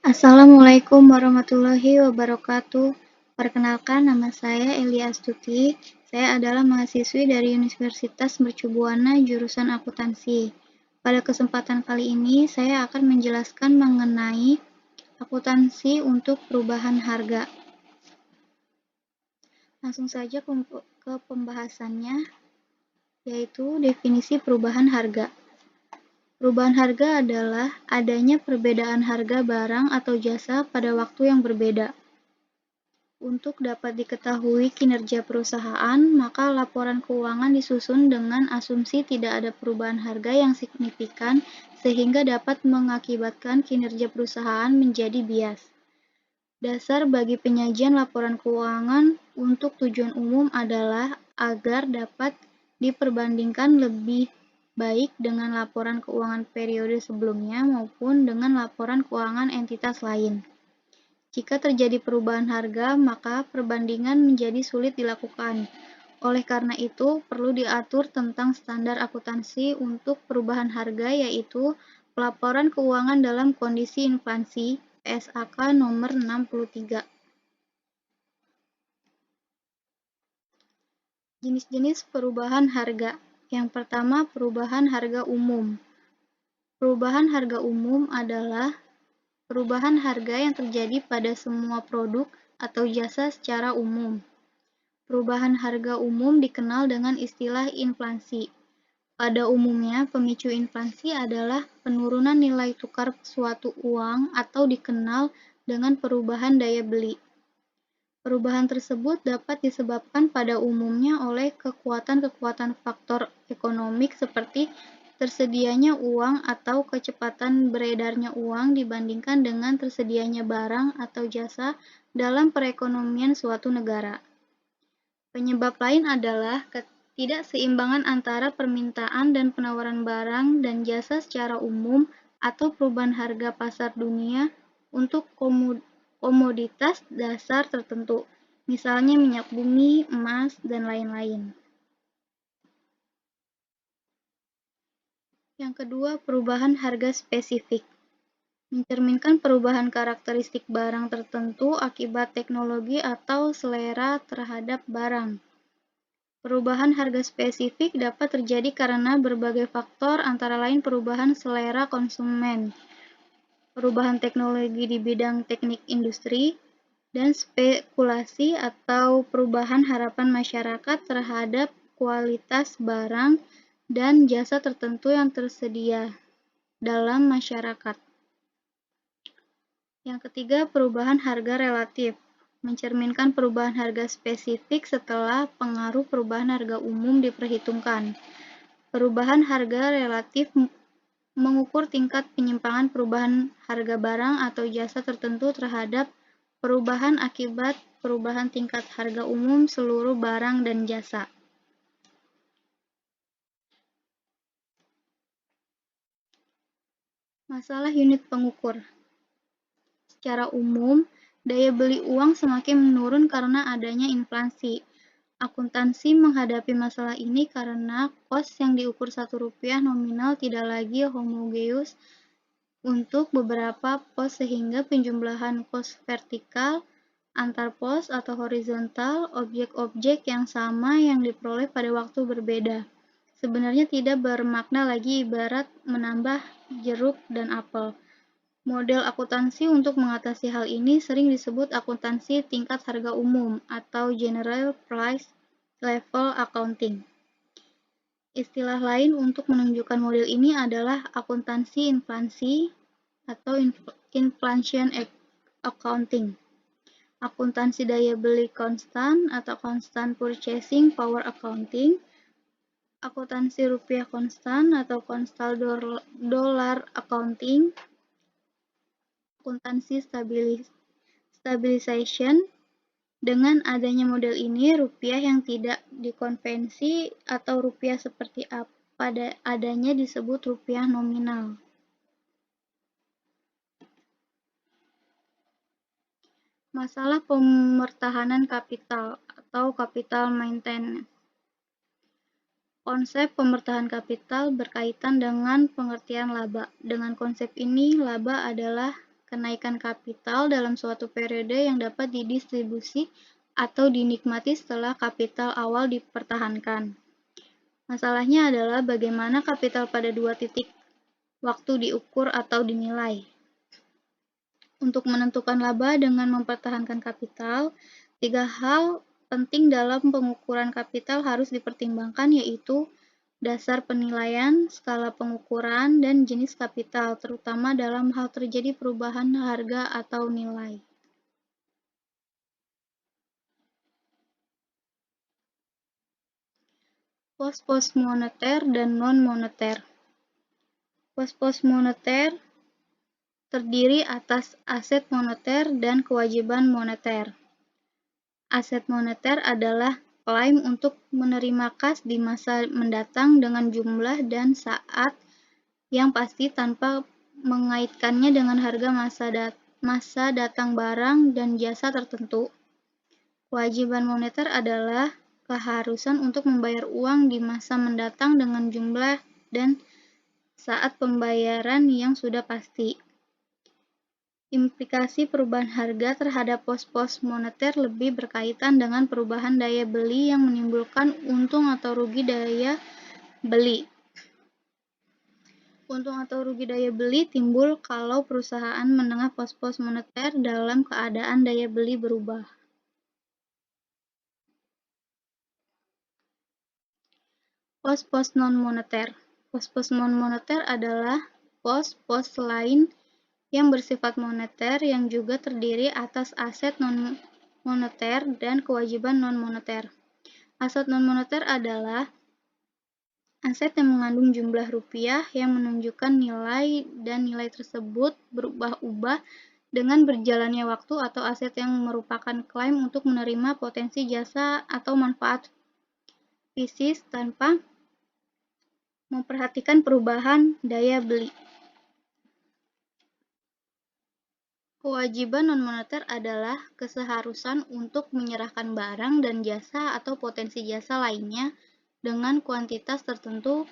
Assalamualaikum warahmatullahi wabarakatuh. Perkenalkan, nama saya Elia Astuti. Saya adalah mahasiswi dari Universitas Mercu Buana jurusan akuntansi. Pada kesempatan kali ini, saya akan menjelaskan mengenai akuntansi untuk perubahan harga. Langsung saja ke pembahasannya, yaitu definisi perubahan harga. Perubahan harga adalah adanya perbedaan harga barang atau jasa pada waktu yang berbeda. Untuk dapat diketahui kinerja perusahaan, maka laporan keuangan disusun dengan asumsi tidak ada perubahan harga yang signifikan sehingga dapat mengakibatkan kinerja perusahaan menjadi bias. Dasar bagi penyajian laporan keuangan untuk tujuan umum adalah agar dapat diperbandingkan lebih baik dengan laporan keuangan periode sebelumnya maupun dengan laporan keuangan entitas lain. Jika terjadi perubahan harga, maka perbandingan menjadi sulit dilakukan. Oleh karena itu, perlu diatur tentang standar akuntansi untuk perubahan harga, yaitu Pelaporan Keuangan dalam Kondisi Inflasi (PSAK) nomor 63. Jenis-jenis perubahan harga. Yang pertama, perubahan harga umum. Perubahan harga umum adalah perubahan harga yang terjadi pada semua produk atau jasa secara umum. Perubahan harga umum dikenal dengan istilah inflasi. Pada umumnya, pemicu inflasi adalah penurunan nilai tukar suatu uang atau dikenal dengan perubahan daya beli. Perubahan tersebut dapat disebabkan pada umumnya oleh kekuatan-kekuatan faktor ekonomik seperti tersedianya uang atau kecepatan beredarnya uang dibandingkan dengan tersedianya barang atau jasa dalam perekonomian suatu negara. Penyebab lain adalah ketidakseimbangan antara permintaan dan penawaran barang dan jasa secara umum atau perubahan harga pasar dunia untuk komoditas dasar tertentu, misalnya minyak bumi, emas, dan lain-lain. Yang kedua, perubahan harga spesifik. Mencerminkan perubahan karakteristik barang tertentu akibat teknologi atau selera terhadap barang. Perubahan harga spesifik dapat terjadi karena berbagai faktor, antara lain perubahan selera konsumen, perubahan teknologi di bidang teknik industri, dan spekulasi atau perubahan harapan masyarakat terhadap kualitas barang dan jasa tertentu yang tersedia dalam masyarakat. Yang ketiga, perubahan harga relatif. Mencerminkan perubahan harga spesifik setelah pengaruh perubahan harga umum diperhitungkan. Perubahan harga relatif mengukur tingkat penyimpangan perubahan harga barang atau jasa tertentu terhadap perubahan akibat perubahan tingkat harga umum seluruh barang dan jasa. Masalah unit pengukur. Secara umum, daya beli uang semakin menurun karena adanya inflasi. Akuntansi menghadapi masalah ini karena kos yang diukur Rp1 nominal tidak lagi homogeus untuk beberapa pos sehingga penjumlahan kos vertikal, antar pos atau horizontal, objek-objek yang sama yang diperoleh pada waktu berbeda. Sebenarnya tidak bermakna lagi ibarat menambah jeruk dan apel. Model akuntansi untuk mengatasi hal ini sering disebut akuntansi tingkat harga umum atau General Price Level Accounting. Istilah lain untuk menunjukkan model ini adalah akuntansi inflasi atau inflation accounting, akuntansi daya beli konstan atau constant purchasing power accounting, akuntansi rupiah konstan atau constant dollar accounting, akuntansi stabilization. Dengan adanya model ini, rupiah yang tidak dikonvensi atau rupiah seperti pada adanya disebut rupiah nominal. Masalah pemertahanan kapital atau capital maintenance. Konsep pemertahanan kapital berkaitan dengan pengertian laba. Dengan konsep ini, laba adalah kenaikan kapital dalam suatu periode yang dapat didistribusi atau dinikmati setelah kapital awal dipertahankan. Masalahnya adalah bagaimana kapital pada dua titik waktu diukur atau dinilai. Untuk menentukan laba dengan mempertahankan kapital, 3 hal penting dalam pengukuran kapital harus dipertimbangkan, yaitu dasar penilaian, skala pengukuran, dan jenis kapital, terutama dalam hal terjadi perubahan harga atau nilai. Pos-pos moneter dan non-moneter. Pos-pos moneter terdiri atas aset moneter dan kewajiban moneter. Aset moneter adalah klaim untuk menerima kas di masa mendatang dengan jumlah dan saat yang pasti tanpa mengaitkannya dengan harga masa datang barang dan jasa tertentu. Kewajiban moneter adalah keharusan untuk membayar uang di masa mendatang dengan jumlah dan saat pembayaran yang sudah pasti. Implikasi perubahan harga terhadap pos-pos moneter lebih berkaitan dengan perubahan daya beli yang menimbulkan untung atau rugi daya beli. Untung atau rugi daya beli timbul kalau perusahaan menengah pos-pos moneter dalam keadaan daya beli berubah. Pos-pos non-moneter. Pos-pos non-moneter adalah pos-pos lain yang bersifat moneter yang juga terdiri atas aset non-moneter dan kewajiban non-moneter. Aset non-moneter adalah aset yang mengandung jumlah rupiah yang menunjukkan nilai dan nilai tersebut berubah-ubah dengan berjalannya waktu, atau aset yang merupakan klaim untuk menerima potensi jasa atau manfaat fisik tanpa memperhatikan perubahan daya beli. Kewajiban non-moneter adalah keseharusan untuk menyerahkan barang dan jasa atau potensi jasa lainnya dengan kuantitas tertentu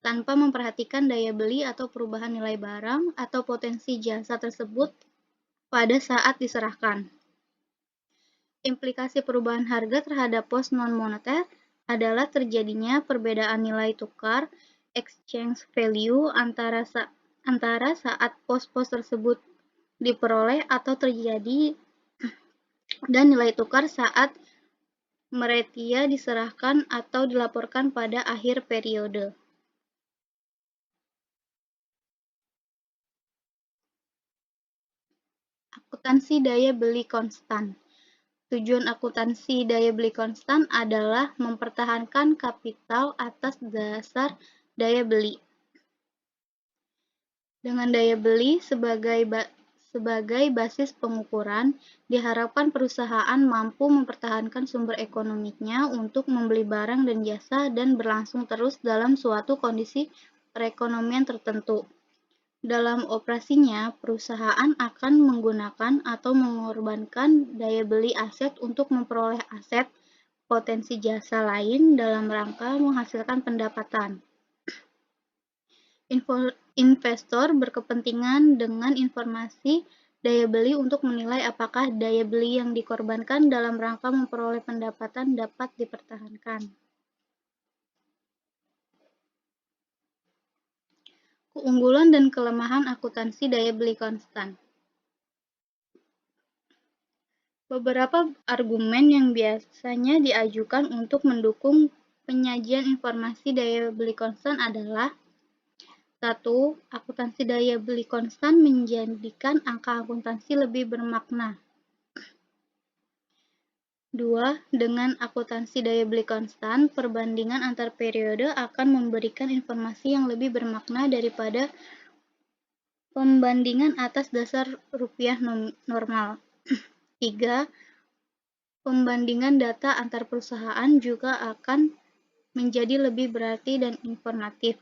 tanpa memperhatikan daya beli atau perubahan nilai barang atau potensi jasa tersebut pada saat diserahkan. Implikasi perubahan harga terhadap pos non-moneter adalah terjadinya perbedaan nilai tukar (exchange value) antara saat pos-pos tersebut diperoleh atau terjadi dan nilai tukar saat mereka diserahkan atau dilaporkan pada akhir periode. Akuntansi daya beli konstan. Tujuan akuntansi daya beli konstan adalah mempertahankan kapital atas dasar daya beli. Dengan daya beli sebagai basis pengukuran, diharapkan perusahaan mampu mempertahankan sumber ekonominya untuk membeli barang dan jasa dan berlangsung terus dalam suatu kondisi perekonomian tertentu. Dalam operasinya, perusahaan akan menggunakan atau mengorbankan daya beli aset untuk memperoleh aset potensi jasa lain dalam rangka menghasilkan pendapatan. Investor berkepentingan dengan informasi daya beli untuk menilai apakah daya beli yang dikorbankan dalam rangka memperoleh pendapatan dapat dipertahankan. Keunggulan dan kelemahan akuntansi daya beli konstan. Beberapa argumen yang biasanya diajukan untuk mendukung penyajian informasi daya beli konstan adalah: 1. Akuntansi daya beli konstan menjadikan angka akuntansi lebih bermakna. 2. Dengan akuntansi daya beli konstan, perbandingan antar periode akan memberikan informasi yang lebih bermakna daripada pembandingan atas dasar rupiah normal. 3. Pembandingan data antar perusahaan juga akan menjadi lebih berarti dan informatif.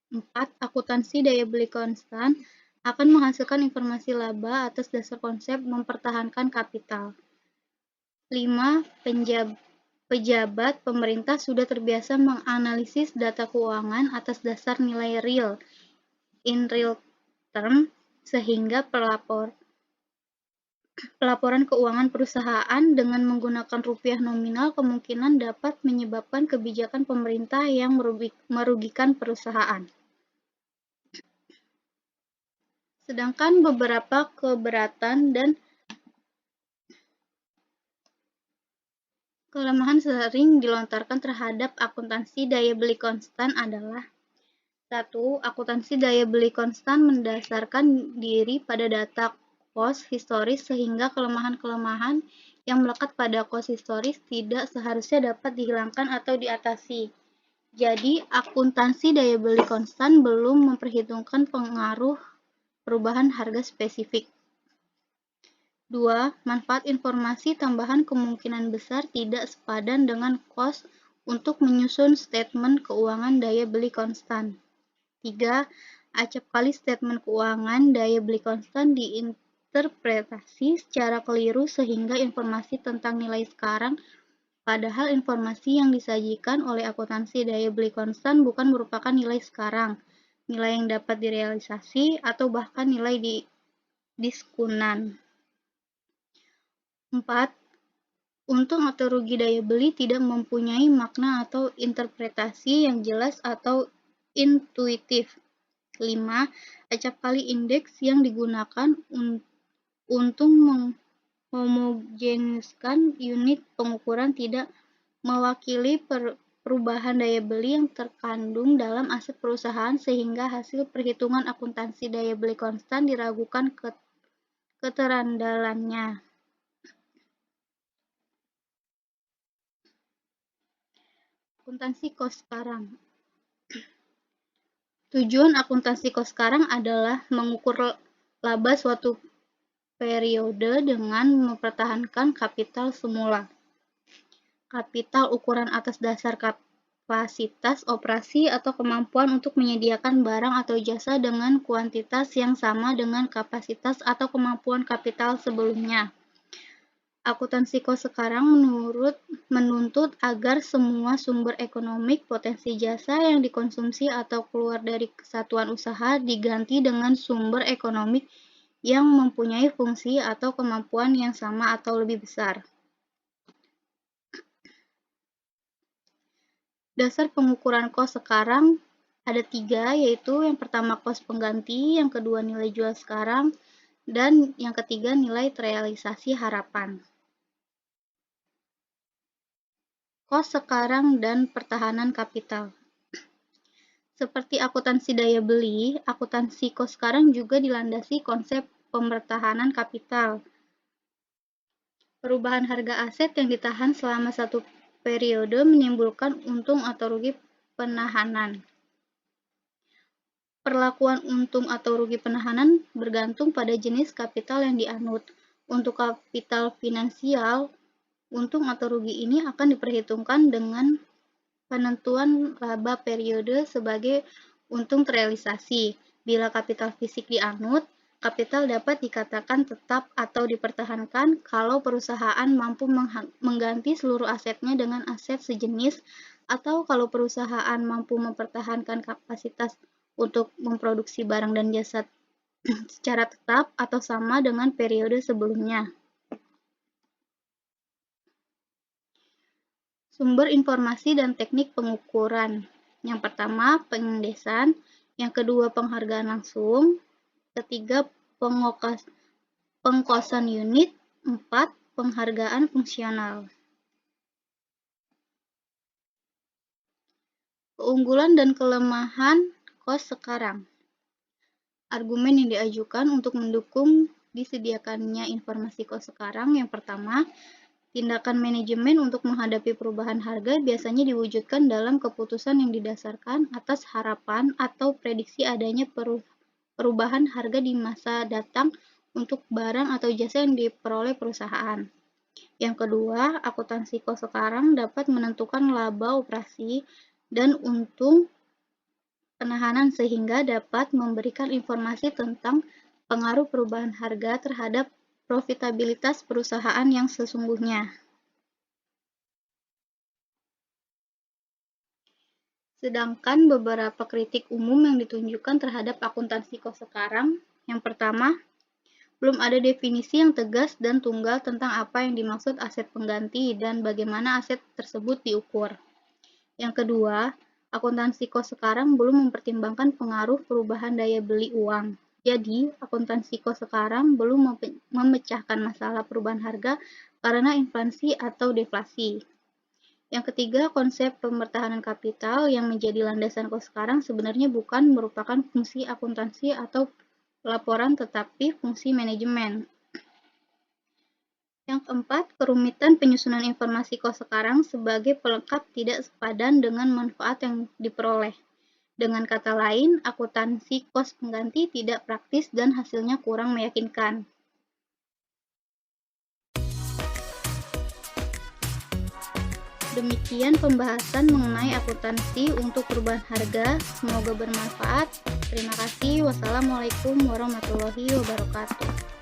4. Akuntansi daya beli konstan akan menghasilkan informasi laba atas dasar konsep mempertahankan kapital. 5. Pejabat pemerintah sudah terbiasa menganalisis data keuangan atas dasar nilai real, in real term, sehingga pelaporan keuangan perusahaan dengan menggunakan rupiah nominal kemungkinan dapat menyebabkan kebijakan pemerintah yang merugikan perusahaan. Sedangkan beberapa keberatan dan kelemahan sering dilontarkan terhadap akuntansi daya beli konstan adalah: 1. Akuntansi daya beli konstan mendasarkan diri pada data kos historis sehingga kelemahan-kelemahan yang melekat pada kos historis tidak seharusnya dapat dihilangkan atau diatasi. Jadi, akuntansi daya beli konstan belum memperhitungkan pengaruh perubahan harga spesifik. 2. Manfaat informasi tambahan kemungkinan besar tidak sepadan dengan kos untuk menyusun statement keuangan daya beli konstan. 3. Acap kali statement keuangan daya beli konstan diinterpretasi secara keliru sehingga informasi tentang nilai sekarang, padahal informasi yang disajikan oleh akuntansi daya beli konstan bukan merupakan nilai sekarang, nilai yang dapat direalisasi, atau bahkan nilai di diskunan. 4. Untung atau rugi daya beli tidak mempunyai makna atau interpretasi yang jelas atau intuitif. 5. Acap kali indeks yang digunakan untuk menghomogeniskan unit pengukuran tidak mewakili perubahan daya beli yang terkandung dalam aset perusahaan sehingga hasil perhitungan akuntansi daya beli konstan diragukan keterandalannya. Akuntansi kos sekarang. Tujuan akuntansi kos sekarang adalah mengukur laba suatu periode dengan mempertahankan kapital semula. Kapital ukuran atas dasar kapasitas operasi atau kemampuan untuk menyediakan barang atau jasa dengan kuantitas yang sama dengan kapasitas atau kemampuan kapital sebelumnya. Akuntansi kos sekarang menuntut agar semua sumber ekonomik potensi jasa yang dikonsumsi atau keluar dari kesatuan usaha diganti dengan sumber ekonomik yang mempunyai fungsi atau kemampuan yang sama atau lebih besar. Dasar pengukuran kos sekarang ada 3, yaitu yang pertama kos pengganti, yang kedua nilai jual sekarang, dan yang ketiga nilai realisasi harapan. Kos sekarang dan pertahanan kapital. Seperti akuntansi daya beli, akuntansi kos sekarang juga dilandasi konsep pempertahanan kapital. Perubahan harga aset yang ditahan selama satu periode menimbulkan untung atau rugi penahanan. Perlakuan untung atau rugi penahanan bergantung pada jenis kapital yang dianut. Untuk kapital finansial, untung atau rugi ini akan diperhitungkan dengan penentuan laba periode sebagai untung terrealisasi. Bila kapital fisik dianut, kapital dapat dikatakan tetap atau dipertahankan kalau perusahaan mampu mengganti seluruh asetnya dengan aset sejenis, atau kalau perusahaan mampu mempertahankan kapasitas untuk memproduksi barang dan jasa secara tetap atau sama dengan periode sebelumnya. Sumber informasi dan teknik pengukuran. Yang pertama, pengindesan. Yang kedua, penghargaan langsung. Ketiga, pengkosan unit. 4. Penghargaan fungsional. Keunggulan dan kelemahan kos sekarang. Argumen yang diajukan untuk mendukung disediakannya informasi kos sekarang. Yang pertama, tindakan manajemen untuk menghadapi perubahan harga biasanya diwujudkan dalam keputusan yang didasarkan atas harapan atau prediksi adanya perubahan harga di masa datang untuk barang atau jasa yang diperoleh perusahaan. Yang kedua, akuntansi kos sekarang dapat menentukan laba operasi dan untung penahanan sehingga dapat memberikan informasi tentang pengaruh perubahan harga terhadap profitabilitas perusahaan yang sesungguhnya. Sedangkan beberapa kritik umum yang ditunjukkan terhadap akuntansi kos sekarang Yang pertama, belum ada definisi yang tegas dan tunggal tentang apa yang dimaksud aset pengganti dan bagaimana aset tersebut diukur. Yang kedua, akuntansi kos sekarang belum mempertimbangkan pengaruh perubahan daya beli uang. Jadi, akuntansi kos sekarang belum memecahkan masalah perubahan harga karena inflasi atau deflasi. Yang ketiga, konsep pempertahanan kapital yang menjadi landasan kos sekarang sebenarnya bukan merupakan fungsi akuntansi atau laporan tetapi fungsi manajemen. Yang keempat, kerumitan penyusunan informasi kos sekarang sebagai pelengkap tidak sepadan dengan manfaat yang diperoleh. Dengan kata lain, akuntansi kos pengganti tidak praktis dan hasilnya kurang meyakinkan. Demikian pembahasan mengenai akuntansi untuk perubahan harga. Semoga bermanfaat. Terima kasih. Wassalamualaikum warahmatullahi wabarakatuh.